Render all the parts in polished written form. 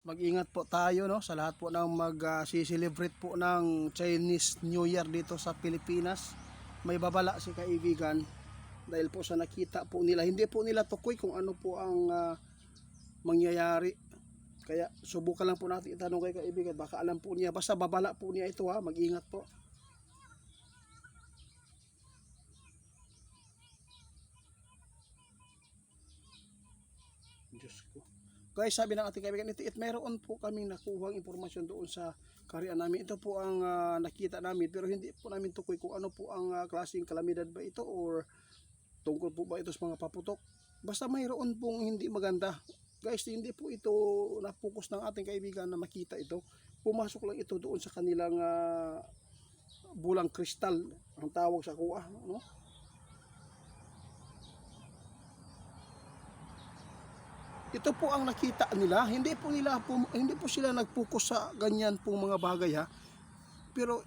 Mag-ingat po tayo, no, sa lahat po ng mag-celebrate po ng Chinese New Year dito sa Pilipinas. May babala si kaibigan dahil po sa nakita po nila. Hindi po nila tukoy kung ano po ang mangyayari. Kaya subukan lang po natin itanong kay kaibigan. Baka alam po niya. Basta babala po niya ito, ha. Mag-ingat po. Diyos ko. Guys, sabi ng ating kaibigan, mayroon po kaming nakuhang impormasyon doon sa karian namin. Ito po ang nakita namin, pero hindi po namin tukoy kung ano po ang klaseng kalamidad ba ito or tungkol po ba ito sa mga paputok. Basta mayroon pong hindi maganda. Guys, hindi po ito na-focus ng ating kaibigan na makita ito. Pumasok lang ito doon sa kanilang bulang kristal, ang tawag sa kuha, no? Ito po ang nakita nila. Hindi po sila nag-focus sa ganyan pong mga bagay, ha. Pero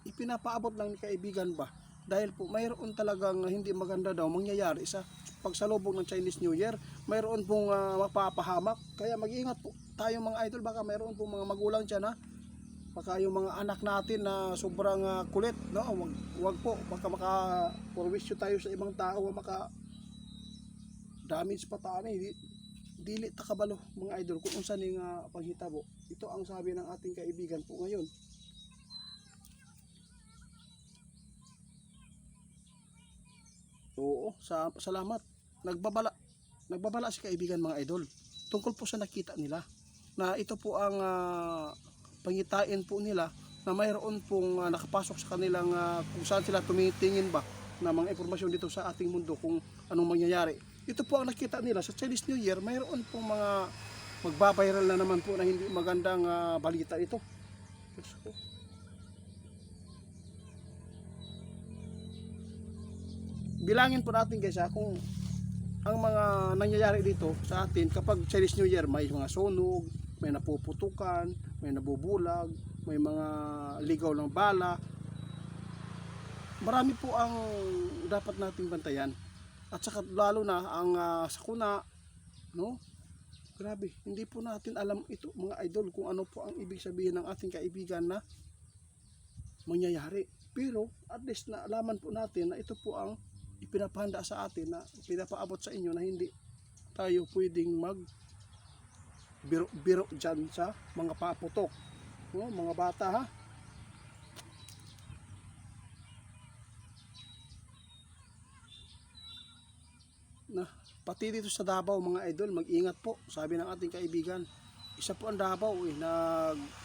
ipinapaabot lang ni kaibigan ba dahil po mayroon talagang hindi maganda daw mangyayari sa pagsalubong ng Chinese New Year. Mayroon pong mapapahamak. Kaya mag-ingat po tayo mga idol, baka mayroon pong mga magulang diyan, ha. Baka yung mga anak natin na sobrang kulit, no? Wag po, baka maka-forwisyo tayo sa ibang tao, maka damage pa tayo, dili takabalo mga idol kung unsa ning paghitabo. Ito ang sabi ng ating kaibigan po ngayon. Oo, salamat. Nagbabala si kaibigan mga idol. Tungkol po sa nakita nila na ito po ang pangitain po nila na mayroon pong nakapasok sa kanilang kung saan sila tumitingin ba na mga impormasyon dito sa ating mundo kung anong mangyayari. Ito po ang nakita nila sa Chinese New Year. Mayroon pong mga magbabiral na naman po na hindi magandang balita ito. Bilangin po natin guys, kung ang mga nangyayari dito sa atin kapag Chinese New Year, may mga sunog, may napuputukan, may nabubulag, may mga ligaw ng bala. Marami po ang dapat nating bantayan. At saka lalo na ang sakuna, no? Grabe, hindi po natin alam ito mga idol kung ano po ang ibig sabihin ng ating kaibigan na mangyayari. Pero at least na alaman po natin na ito po ang ipinapahanda sa atin, na pinapaabot sa inyo na hindi tayo pwedeng mag biro dyan sa mga paputok, no? Mga bata, ha. Na pati dito sa Davao mga idol, mag-ingat po, sabi ng ating kaibigan. Isa po ang Davao,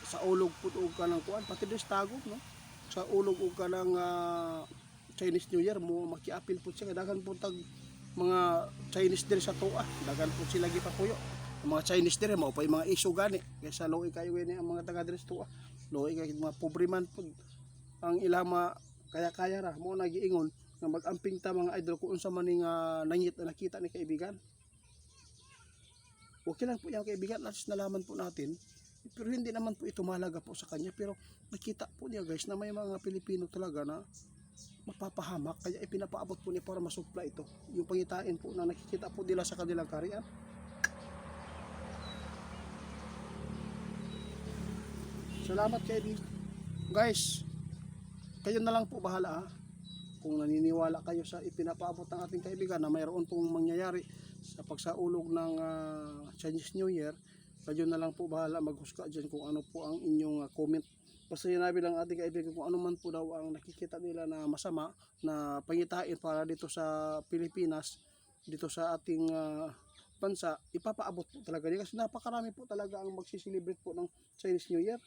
sa ulog po ka ng kuan, pati dito sa Tagum, no? Sa ulog ka ng Chinese New Year mo makiapil po siya, dagan po tag mga Chinese dire sa tuwa, dagan po sila gipapuyo. Ang mga Chinese dire mao pa yung mga iso gani kaysa loy kayo ni ang mga taga dire sa tuwa, loy kay mga pobre man po ang ilama kaya ra mo nagiingon na mag-amping ta mga idol kung unsa man ning nangit na nakita ni kaibigan. Okay lang po yung kaibigan, at least nalaman po natin, pero hindi naman po ito mahalaga po sa kanya. Pero nakita po niya guys na may mga Pilipino talaga na mapapahamak, kaya ipinapaabot po niya para masupla ito, yung pangitain po na nakikita po nila sa kanilang karian. Salamat kaibigan. Guys, kayo na lang po bahala, ha. Kung naniniwala kayo sa ipinapaabot ng ating kaibigan na mayroon pong mangyayari sa pagsaulog ng Chinese New Year, kayo na lang po bahala maghusga dyan kung ano po ang inyong comment. Basta sinabi lang ating kaibigan kung ano man po daw ang nakikita nila na masama na pangitain para dito sa Pilipinas, dito sa ating bansa, ipapaabot po talaga niya kasi napakarami po talaga ang magsiselebrate po ng Chinese New Year.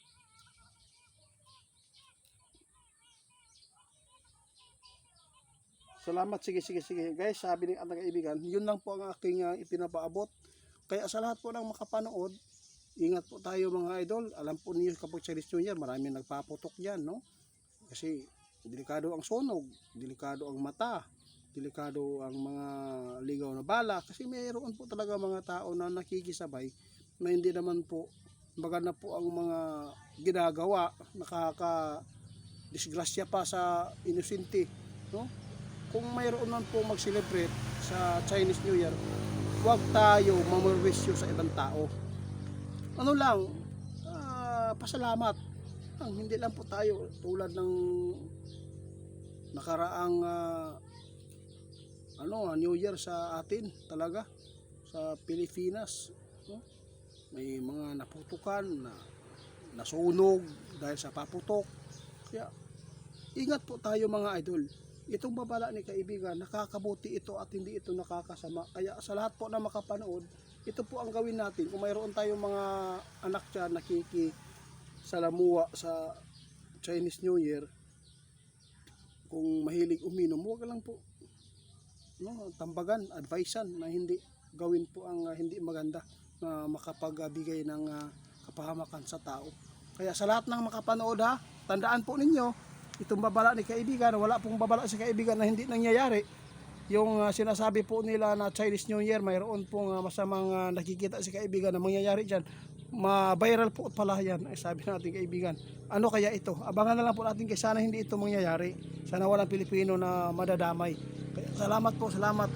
Salamat, sige guys, sabi ng ating kaibigan, yun lang po ang aking ipinapaabot. Kaya sa lahat po ng makapanood, ingat po tayo mga idol. Alam po niyo kapag Chinese New Year, maraming nagpaputok dyan, no? Kasi delikado ang sunog, delikado ang mata, delikado ang mga ligaw na bala. Kasi mayroon po talaga mga tao na nakikisabay na hindi naman po maganda po ang mga ginagawa, nakaka-disgrasya pa sa inosente, no? Kung mayroon man po mag-celebrate sa Chinese New Year, huwag tayo mamurwisyo sa ibang tao. ano lang, pasalamat. Hindi lang po tayo tulad ng nakaraang New Year sa atin talaga sa Pilipinas, no? May mga naputukan na nasunog dahil sa paputok. Kaya ingat po tayo mga idol. Itong babala ni kaibigan, nakakabuti ito at hindi ito nakakasama. Kaya sa lahat po na makapanood, ito po ang gawin natin. Kung mayroon tayong mga anak dyan nakikisalamuha sa Chinese New Year, kung mahilig uminom, huwag lang po, no, tambagan, advisean na hindi gawin po ang hindi maganda na makapagbigay ng kapahamakan sa tao. Kaya sa lahat ng makapanood ha, tandaan po ninyo, itong babala ni kaibigan, wala pong babala si kaibigan na hindi nangyayari. Yung sinasabi po nila na Chinese New Year, mayroon pong masamang nakikita si kaibigan na mangyayari dyan. Ma-viral po pala yan, ay sabi natin kaibigan. Ano kaya ito? Abangan na lang po natin kaya sana hindi ito mangyayari. Sana walang Pilipino na madadamay. Kaya salamat po, salamat.